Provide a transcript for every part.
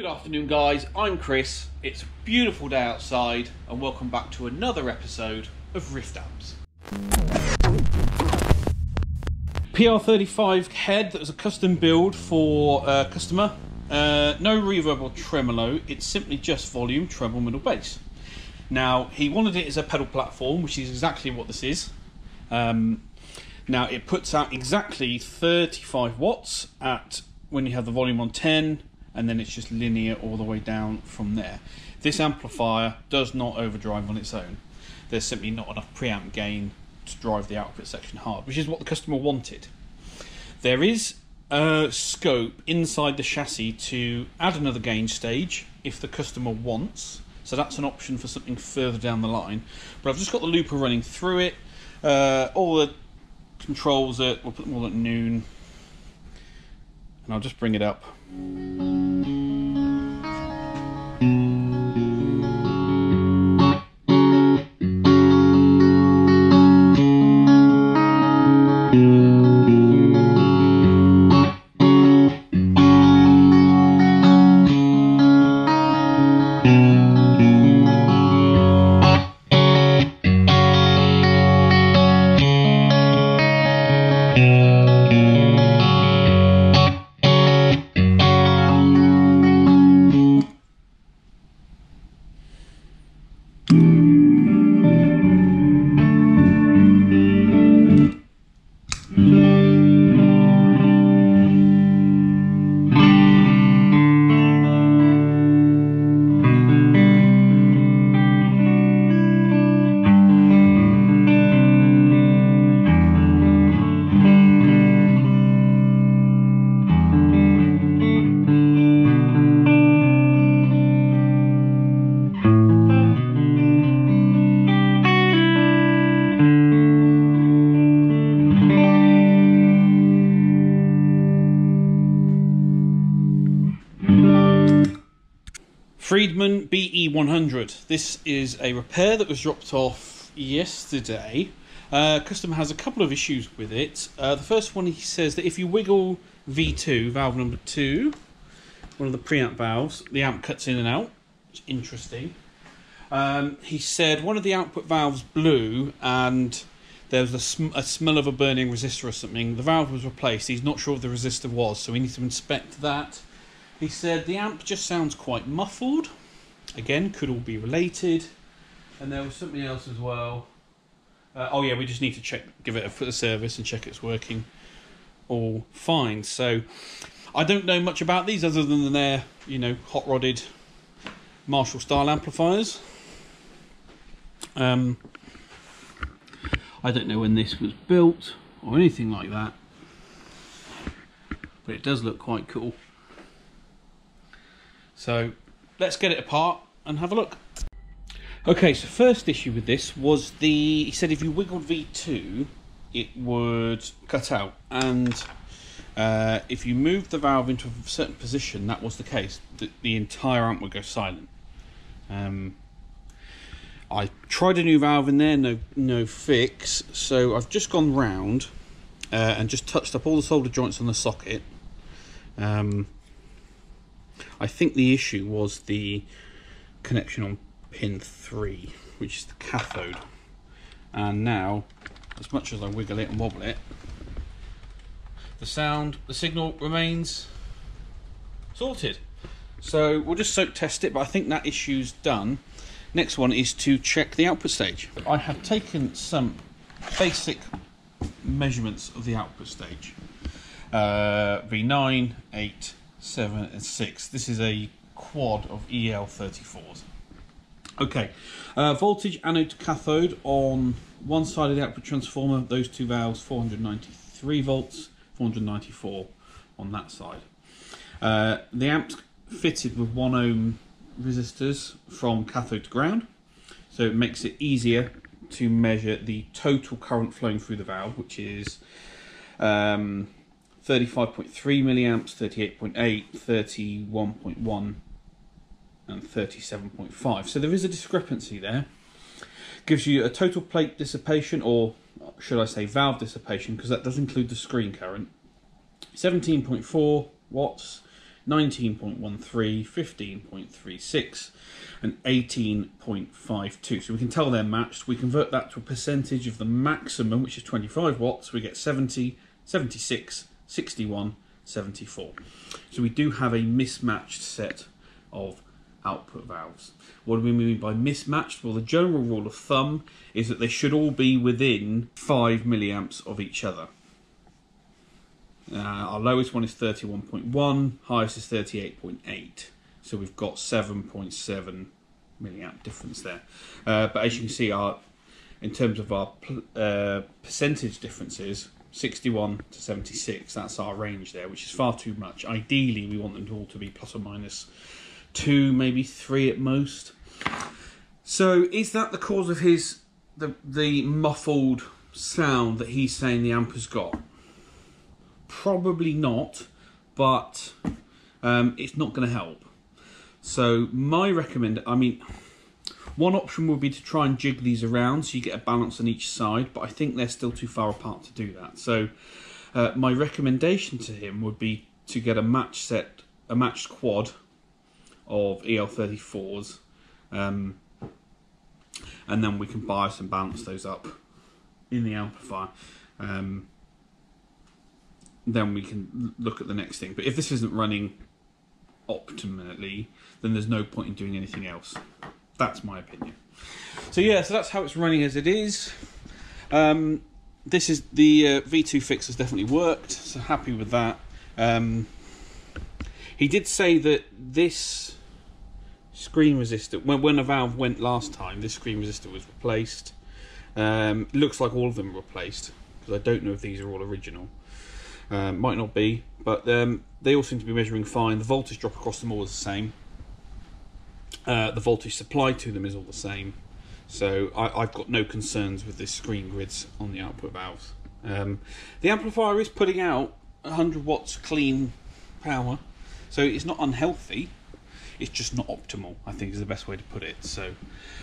Good afternoon guys, I'm Chris, it's a beautiful day outside and welcome back to another episode of Rift Amps. PR35 head that was a custom build for a customer, no reverb or tremolo, it's simply just volume, treble, middle, bass. Now he wanted it as a pedal platform, which is exactly what this is. Now it puts out exactly 35 watts at when you have the volume on 10, and then it's just linear all the way down from there. This amplifier does not overdrive on its own. There's simply not enough preamp gain to drive the output section hard, which is what the customer wanted. There is a scope inside the chassis to add another gain stage if the customer wants, so that's an option for something further down the line. But I've just got the looper running through it. All the controls we'll put them all at noon, and I'll just bring it up. Friedman BE100. This is a repair that was dropped off yesterday. Customer has a couple of issues with it. The first one, he says that if you wiggle V2, valve number 2, one of the preamp valves, the amp cuts in and out. It's interesting. He said one of the output valves blew and there was a smell of a burning resistor or something. The valve was replaced. He's not sure what the resistor was, so we need to inspect that. He said the amp just sounds quite muffled. Again, could all be related. And there was something else as well. Oh yeah, we just need to give it a service and check it's working all fine. So I don't know much about these other than they're, hot rodded Marshall style amplifiers. I don't know when this was built or anything like that, but it does look quite cool. So let's get it apart and have a look. Okay, so first issue with this was he said if you wiggled V2 it would cut out, and if you moved the valve into a certain position, that was the case, the entire amp would go silent. I tried a new valve in there, no fix, so I've just gone round and just touched up all the solder joints on the socket. I think the issue was the connection on pin 3, which is the cathode. And now, as much as I wiggle it and wobble it, the signal remains sorted. So we'll just soak test it, but I think that issue's done. Next one is to check the output stage. I have taken some basic measurements of the output stage. V9, 8, 7 and 6. This is a quad of EL34s. Okay, voltage anode to cathode on one side of the output transformer, those two valves, 493 volts, 494 on that side. The amp's fitted with 1 ohm resistors from cathode to ground, so it makes it easier to measure the total current flowing through the valve, which is 35.3 milliamps, 38.8, 31.1 and 37.5. So there is a discrepancy there. Gives you a total plate dissipation, or should I say valve dissipation, because that does include the screen current. 17.4 watts, 19.13, 15.36 and 18.52. So we can tell they're matched. We convert that to a percentage of the maximum, which is 25 watts. We get 70, 76, 61, 74. So we do have a mismatched set of output valves. What do we mean by mismatched? Well, the general rule of thumb is that they should all be within 5 milliamps of each other. Our lowest one is 31.1, highest is 38.8. So we've got 7.7 milliamp difference there. But as you can see, in terms of our percentage differences, 61 to 76, that's our range there, which is far too much. Ideally, we want them all to be plus or minus 2, maybe 3 at most. So is that the cause of the muffled sound that he's saying the amp has got? Probably not, but it's not going to help. So my one option would be to try and jig these around so you get a balance on each side, but I think they're still too far apart to do that. So my recommendation to him would be to get a matched quad of EL34s, and then we can bias and balance those up in the amplifier. Then we can look at the next thing. But if this isn't running optimally, then there's no point in doing anything else. That's my opinion. So yeah, so that's how it's running as it is. This is the V2 fix has definitely worked, so happy with that. He did say that this screen resistor, when a valve went last time, this screen resistor was replaced. Looks like all of them were replaced, because I don't know if these are all original. Might not be, but they all seem to be measuring fine. The voltage drop across them all is the same. The voltage supplied to them is all the same. So I've got no concerns with this screen grids on the output valves. The amplifier is putting out 100 watts clean power, so it's not unhealthy. It's just not optimal, I think is the best way to put it. So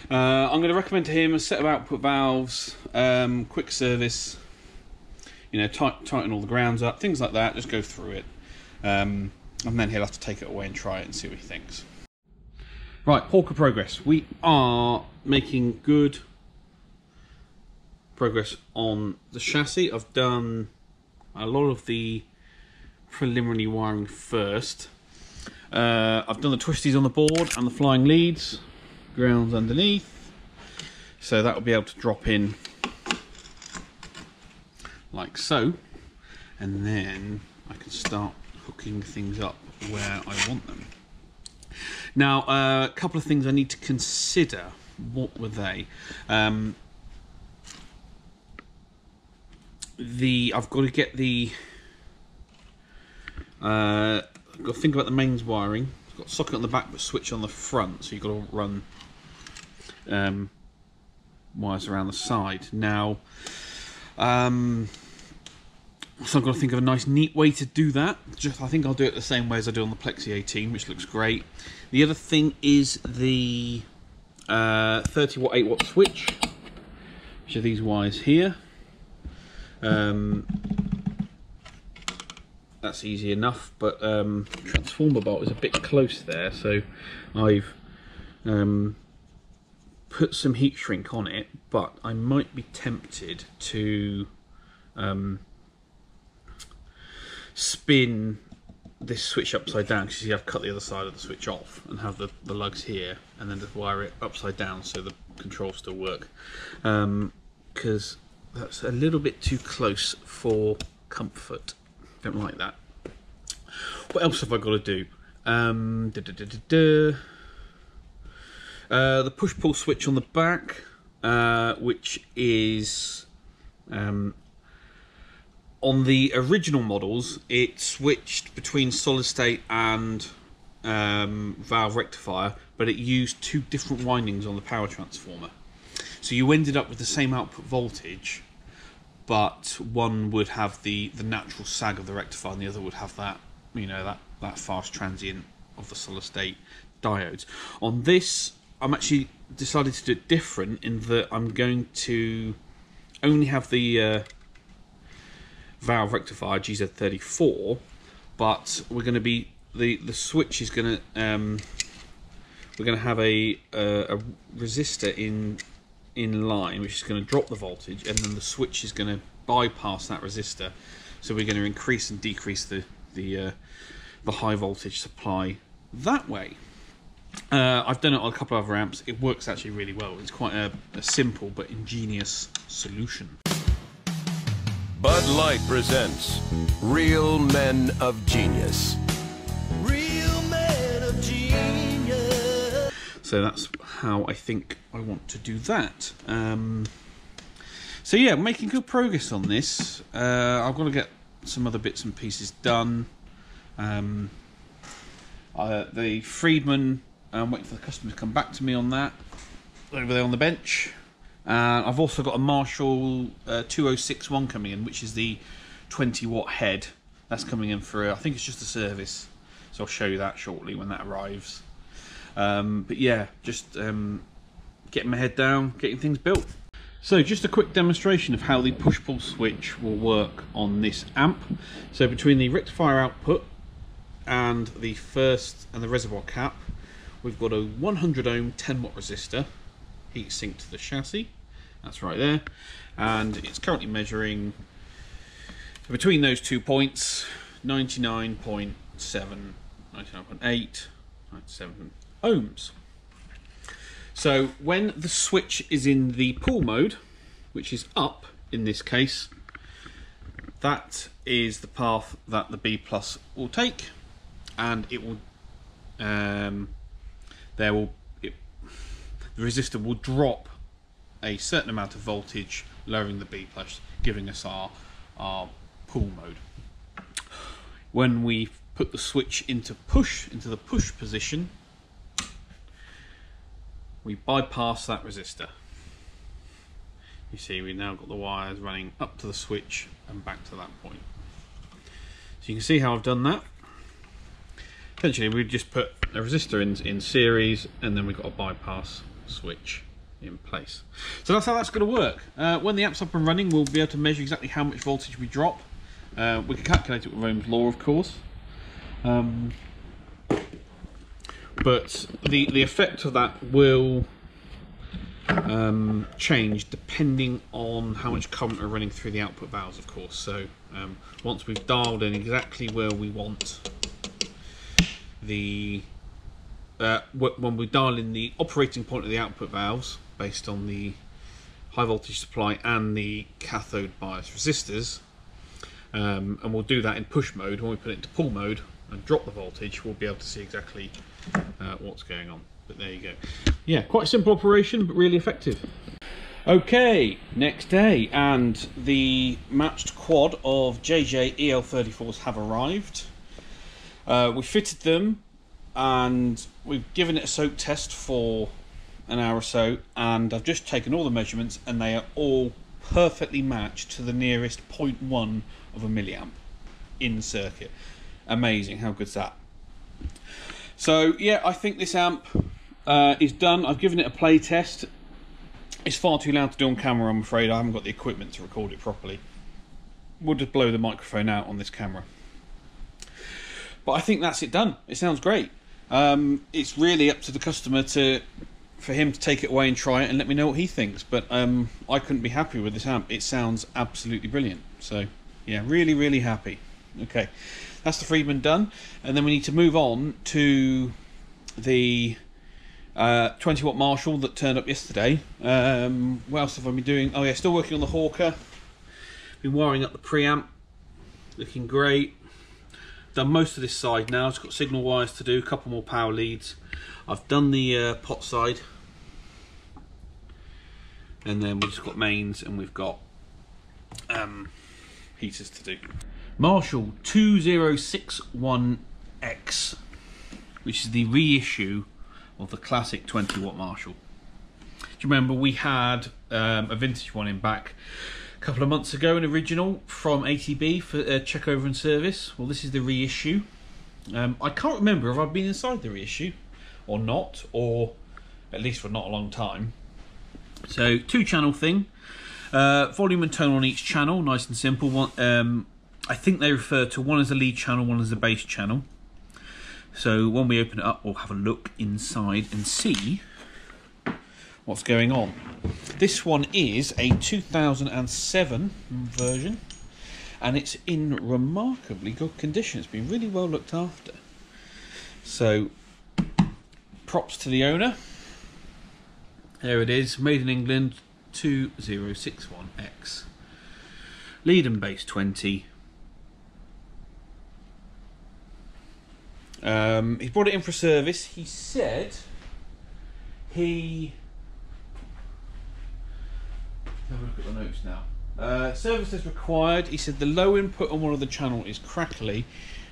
I'm going to recommend to him a set of output valves, quick service. You know, tighten all the grounds up, things like that. Just go through it, and then he'll have to take it away and try it and see what he thinks. Right, Hawker progress. We are making good progress on the chassis. I've done a lot of the preliminary wiring first. I've done the twisties on the board and the flying leads, grounds underneath, so that will be able to drop in like so, and then I can start hooking things up where I want them. Now, a couple of things I need to consider. What were they? I've got to get the I've got to think about the mains wiring. It's got a socket on the back but switch on the front, so you've got to run wires around the side. Now, so I've got to think of a nice, neat way to do that. I think I'll do it the same way as I do on the Plexi 18, which looks great. The other thing is the 30 watt, 8 watt switch, which are these wires here. That's easy enough, but transformer bolt is a bit close there, so I've put some heat shrink on it, but I might be tempted to spin this switch upside down, because you see I've cut the other side of the switch off and have the lugs here, and then just wire it upside down so the controls still work, because that's a little bit too close for comfort. Don't like that. What else have I got to do? The push-pull switch on the back, which is on the original models, it switched between solid state and valve rectifier, but it used two different windings on the power transformer. So you ended up with the same output voltage, but one would have the natural sag of the rectifier, and the other would have that, you know, that fast transient of the solid state diodes. On this, I'm actually decided to do it different in that I'm going to only have the valve rectifier GZ34, but we're going to be the switch is going to we're going to have a resistor in line, which is going to drop the voltage, and then the switch is going to bypass that resistor. So we're going to increase and decrease the high voltage supply that way. I've done it on a couple of other amps. It works actually really well. It's quite a simple but ingenious solution. Bud Light presents Real Men of Genius. Real Men of Genius. So that's how I think I want to do that. So yeah, making good progress on this. I've got to get some other bits and pieces done. The Friedman, I'm waiting for the customer to come back to me on that, over there on the bench. I've also got a Marshall 2061 coming in, which is the 20-watt head. That's coming in for, I think it's just a service. So I'll show you that shortly when that arrives. But yeah, just getting my head down, getting things built. So just a quick demonstration of how the push-pull switch will work on this amp. So between the rectifier output and the first and the reservoir cap, we've got a 100 ohm 10-watt resistor, heat sink to the chassis. That's right there, and it's currently measuring between those 2 points 99.7, 99.8, 97 ohms. So when the switch is in the pull mode, which is up in this case, that is the path that the B plus will take, and it will the resistor will drop a certain amount of voltage, lowering the B plus, giving us our pull mode. When we put the switch into the push position, we bypass that resistor. You see, we've now got the wires running up to the switch and back to that point. So you can see how I've done that. Essentially, we just put a resistor in series, and then we've got a bypass switch in place. So that's how that's going to work. When the app's up and running, we'll be able to measure exactly how much voltage we drop. We can calculate it with Ohm's law, of course. But the effect of that will change depending on how much current we're running through the output valves, of course. So once we've dialed in exactly where we want the when we dial in the operating point of the output valves based on the high voltage supply and the cathode bias resistors, and we'll do that in push mode. When we put it into pull mode and drop the voltage, we'll be able to see exactly what's going on. But there you go. Yeah, quite a simple operation, but really effective. Okay, next day, and the matched quad of JJ EL34s have arrived. We fitted them, and we've given it a soak test for an hour or so, and I've just taken all the measurements, and they are all perfectly matched to the nearest 0.1 of a milliamp in circuit. Amazing, how good's that? So yeah, I think this amp is done. I've given it a play test. It's far too loud to do on camera, I'm afraid. I haven't got the equipment to record it properly. We'll just blow the microphone out on this camera. But I think that's it done. It sounds great. It's really up to the customer for him to take it away and try it and let me know what he thinks. But I couldn't be happier with this amp. It sounds absolutely brilliant. So yeah, really, really happy. Okay, that's the Friedman done, and then we need to move on to the 20-watt Marshall that turned up yesterday. What else have I been doing? Oh yeah, still working on the Hawker. Been wiring up the preamp, looking great. Done most of this side now. It's got signal wires to do, a couple more power leads. I've done the pot side, and then we've just got mains, and we've got heaters to do. Marshall 2061X, which is the reissue of the classic 20-watt Marshall. Do you remember we had a vintage one in back a couple of months ago, an original from ATB for check over and service? Well, this is the reissue. I can't remember if I've been inside the reissue or not, or at least for not a long time. So 2-channel thing, volume and tone on each channel, nice and simple. One, I think they refer to one as a lead channel, one as a bass channel. So when we open it up, we'll have a look inside and see what's going on. This one is a 2007 version, and it's in remarkably good condition. It's been really well looked after. So props to the owner. There it is, made in England, 2061X. Lead and base 20. He brought it in for service. He said he... Have a look at the notes now. Service is required. He said the low input on one of the channel is crackly,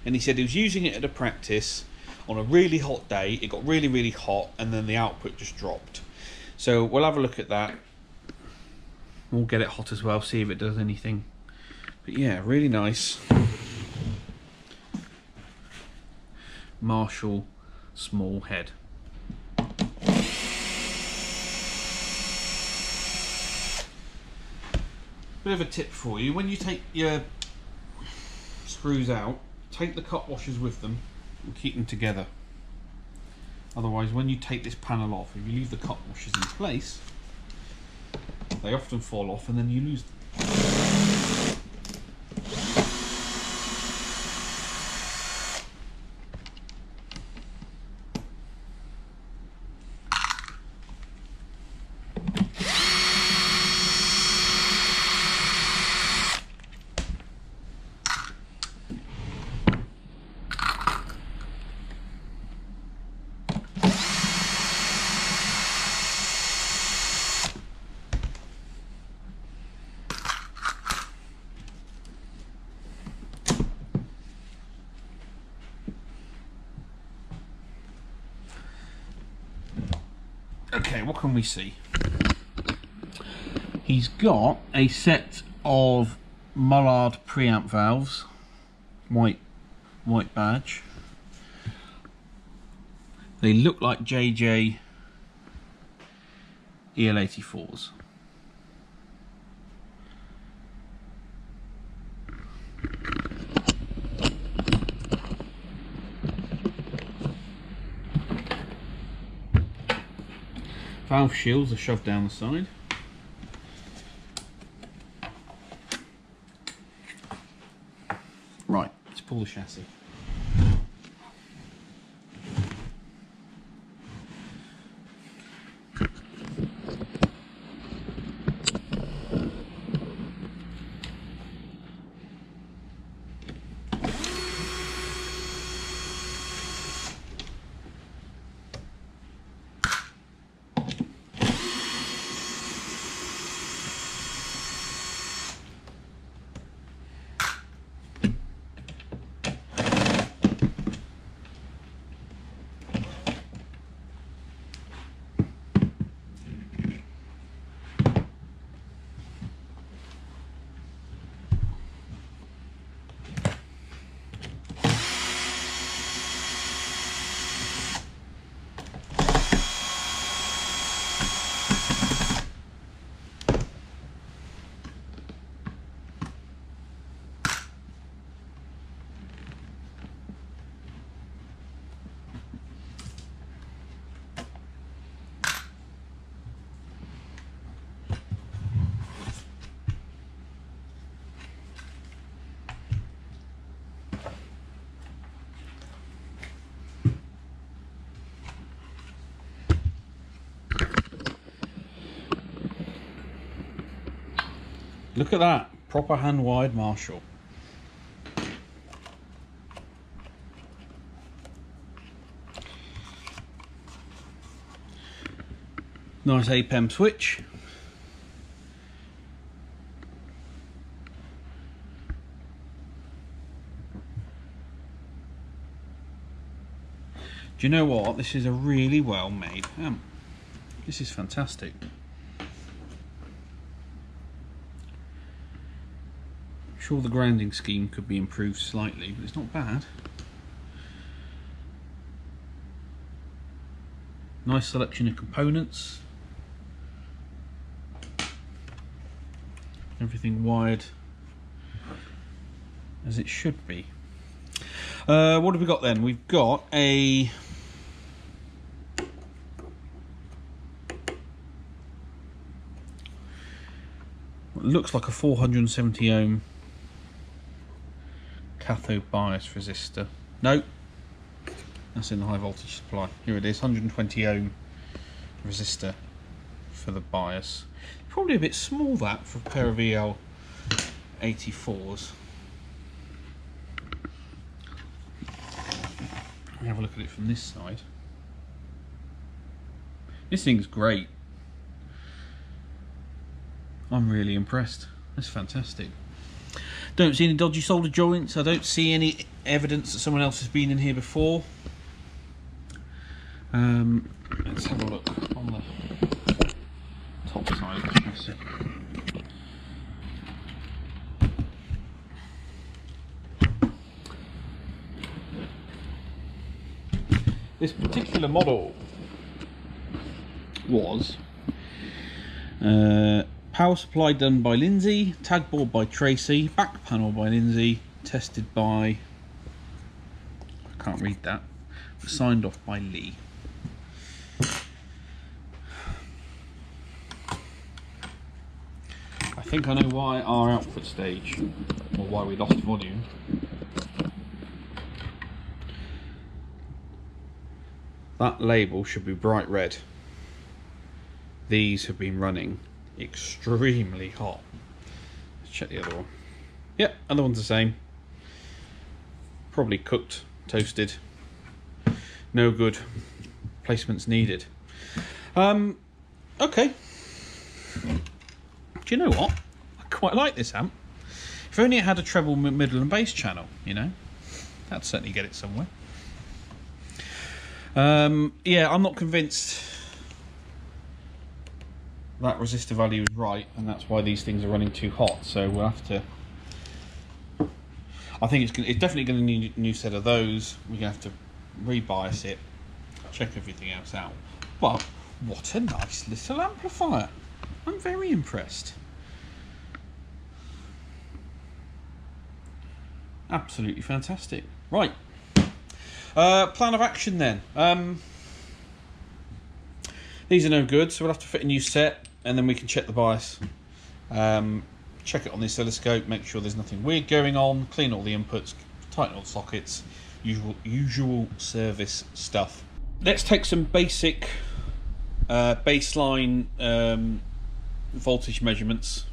and he said he was using it at a practice on a really hot day. It got really, really hot, and then the output just dropped. So we'll have a look at that. We'll get it hot as well, see if it does anything. But yeah, really nice. Marshall small head. Bit of a tip for you: when you take your screws out, take the cut washers with them and keep them together. Otherwise, when you take this panel off, if you leave the cut washers in place, they often fall off and then you lose them. Okay, what can we see? He's got a set of Mullard preamp valves, white badge. They look like JJ EL84s. Valve shields are shoved down the side. Right, let's pull the chassis. Look at that, proper hand-wired Marshall. Nice APEM switch. Do you know what? This is a really well made amp. This is fantastic. Sure, the grounding scheme could be improved slightly, but it's not bad. Nice selection of components. Everything wired as it should be. What have we got then? We've got a... It looks like a 470 ohm cathode bias resistor. No, that's in the high voltage supply. Here it is, 120 ohm resistor for the bias. Probably a bit small, that, for a pair of EL84s. Have a look at it from this side. This thing's great. I'm really impressed. That's fantastic. Don't see any dodgy solder joints. I don't see any evidence that someone else has been in here before. Let's have a look on the top side of the chassis. This particular model was power supply done by Lindsay, tag board by Tracy, back panel by Lindsay, tested by, I can't read that, signed off by Lee. I think I know why our output stage, or why we lost volume. That label should be bright red. These have been running extremely hot. Let's check the other one. Yep, other one's the same. Probably cooked, toasted. No good. Placements needed. Okay. Do you know what? I quite like this amp. If only it had a treble, middle and bass channel, you know. That'd certainly get it somewhere. Yeah, I'm not convinced that resistor value is right, and that's why these things are running too hot. So we'll have to. I think it's definitely going to need a new set of those. We're going to have to rebias it, check everything else out. But what a nice little amplifier! I'm very impressed. Absolutely fantastic. Right. Plan of action then. These are no good, so we'll have to fit a new set, and then we can check the bias. Check it on the oscilloscope, make sure there's nothing weird going on, clean all the inputs, tighten all the sockets, usual service stuff. Let's take some basic baseline voltage measurements,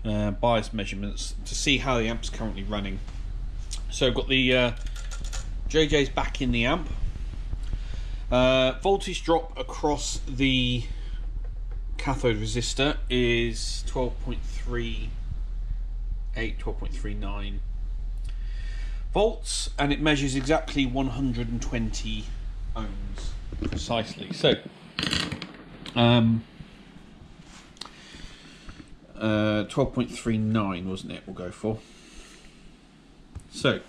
bias measurements, to see how the amp's currently running. So I've got the JJ's back in the amp. Voltage drop across the cathode resistor is 12.38, 12.39 volts, and it measures exactly 120 ohms precisely. So 12.39 wasn't it? We'll go for. So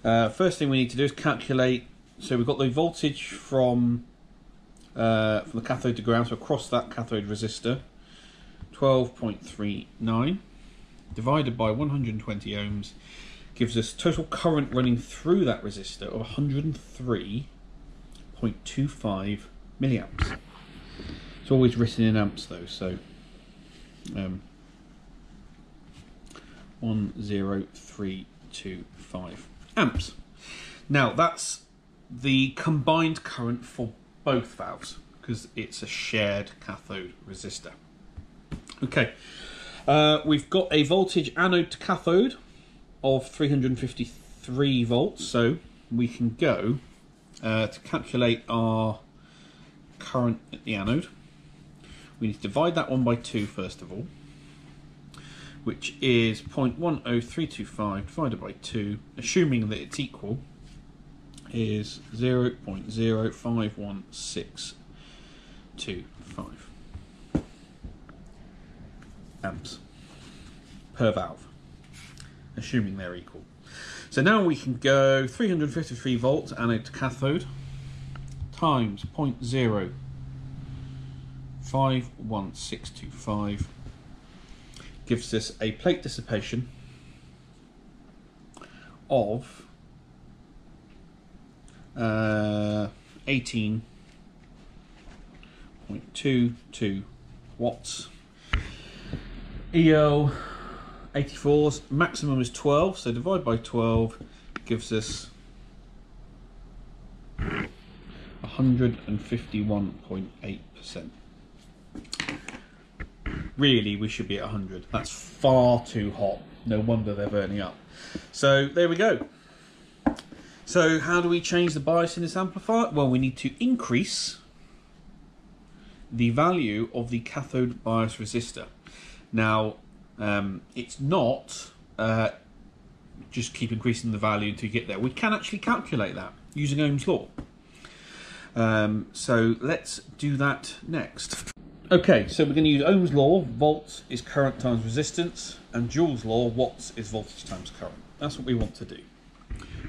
first thing we need to do is calculate. So we've got the voltage from the cathode to ground, so across that cathode resistor, 12.39 divided by 120 ohms gives us total current running through that resistor of 103.25 milliamps. It's always written in amps though, so 10325 amps. Now that's the combined current for both valves, because it's a shared cathode resistor. Okay, we've got a voltage anode to cathode of 353 volts, so we can go to calculate our current at the anode. We need to divide that one by 2 first of all, which is 0.10325 divided by 2, assuming that it's equal, is 0.051625 amps per valve, assuming they're equal. So now we can go 353 volts anode to cathode times 0.051625 gives us a plate dissipation of 18.22 watts. EL 84's maximum is 12, so divide by 12 gives us 151.8%. Really, we should be at 100. That's far too hot. No wonder they're burning up. So there we go. So how do we change the bias in this amplifier? Well, we need to increase the value of the cathode bias resistor. Now, it's not just keep increasing the value until you get there. We can actually calculate that using Ohm's law. So let's do that next. Okay, so we're going to use Ohm's law. Volts is current times resistance, and Joule's law, watts is voltage times current. That's what we want to do.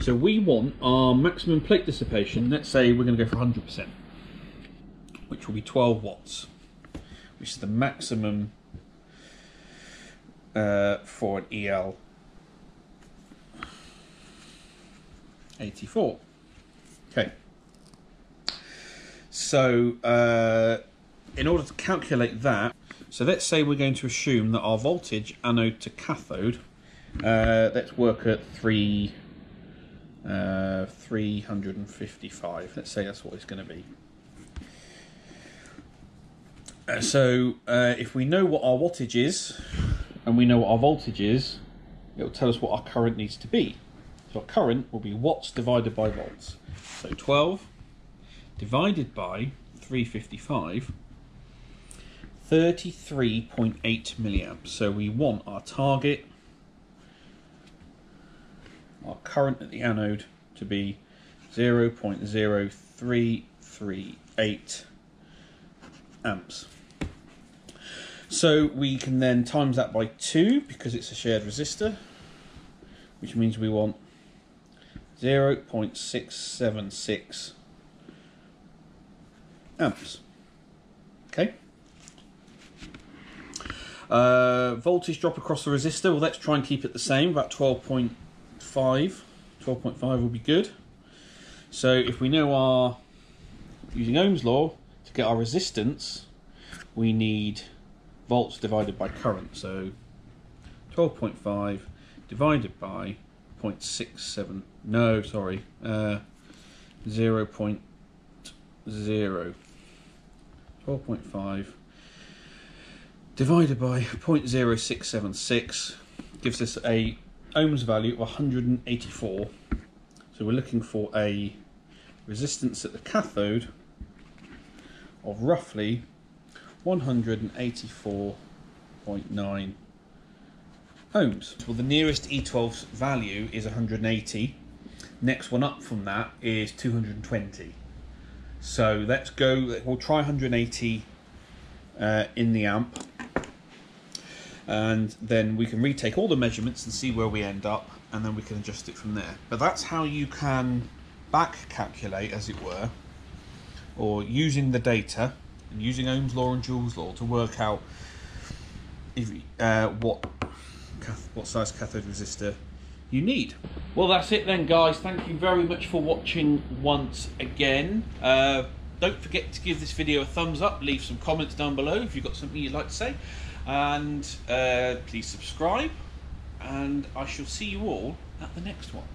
So we want our maximum plate dissipation. Let's say we're going to go for 100%, which will be 12 watts, which is the maximum for an EL 84. Okay. So in order to calculate that, so let's say we're going to assume that our voltage anode to cathode, let's work at 355. Let's say that's what it's going to be. So if we know what our wattage is and we know what our voltage is, it will tell us what our current needs to be. So our current will be watts divided by volts. So 12 divided by 355, 33.8 milliamps. So we want our target, our current at the anode, to be 0.0338 amps. So we can then times that by 2 because it's a shared resistor, which means we want 0.676 amps. Okay. Voltage drop across the resistor. Well, let's try and keep it the same, about 12.5. 12.5 will be good. So if we know our, using Ohm's law, to get our resistance, we need volts divided by current. So 12.5 divided by 0.67, no, sorry, 0.0. 12.5 divided by 0.0676 gives us a Ohm's value of 184. So we're looking for a resistance at the cathode of roughly 184.9 ohms. Well, the nearest E12's value is 180. Next one up from that is 220. So let's go, we'll try 180 in the amp, and then we can retake all the measurements and see where we end up, and then we can adjust it from there. But that's how you can back calculate, as it were, or using the data and using Ohm's law and Joule's law to work out if, what size cathode resistor you need. Well, that's it then, guys. Thank you very much for watching once again. Don't forget to give this video a thumbs up, leave some comments down below if you've got something you'd like to say, and please subscribe, and I shall see you all at the next one.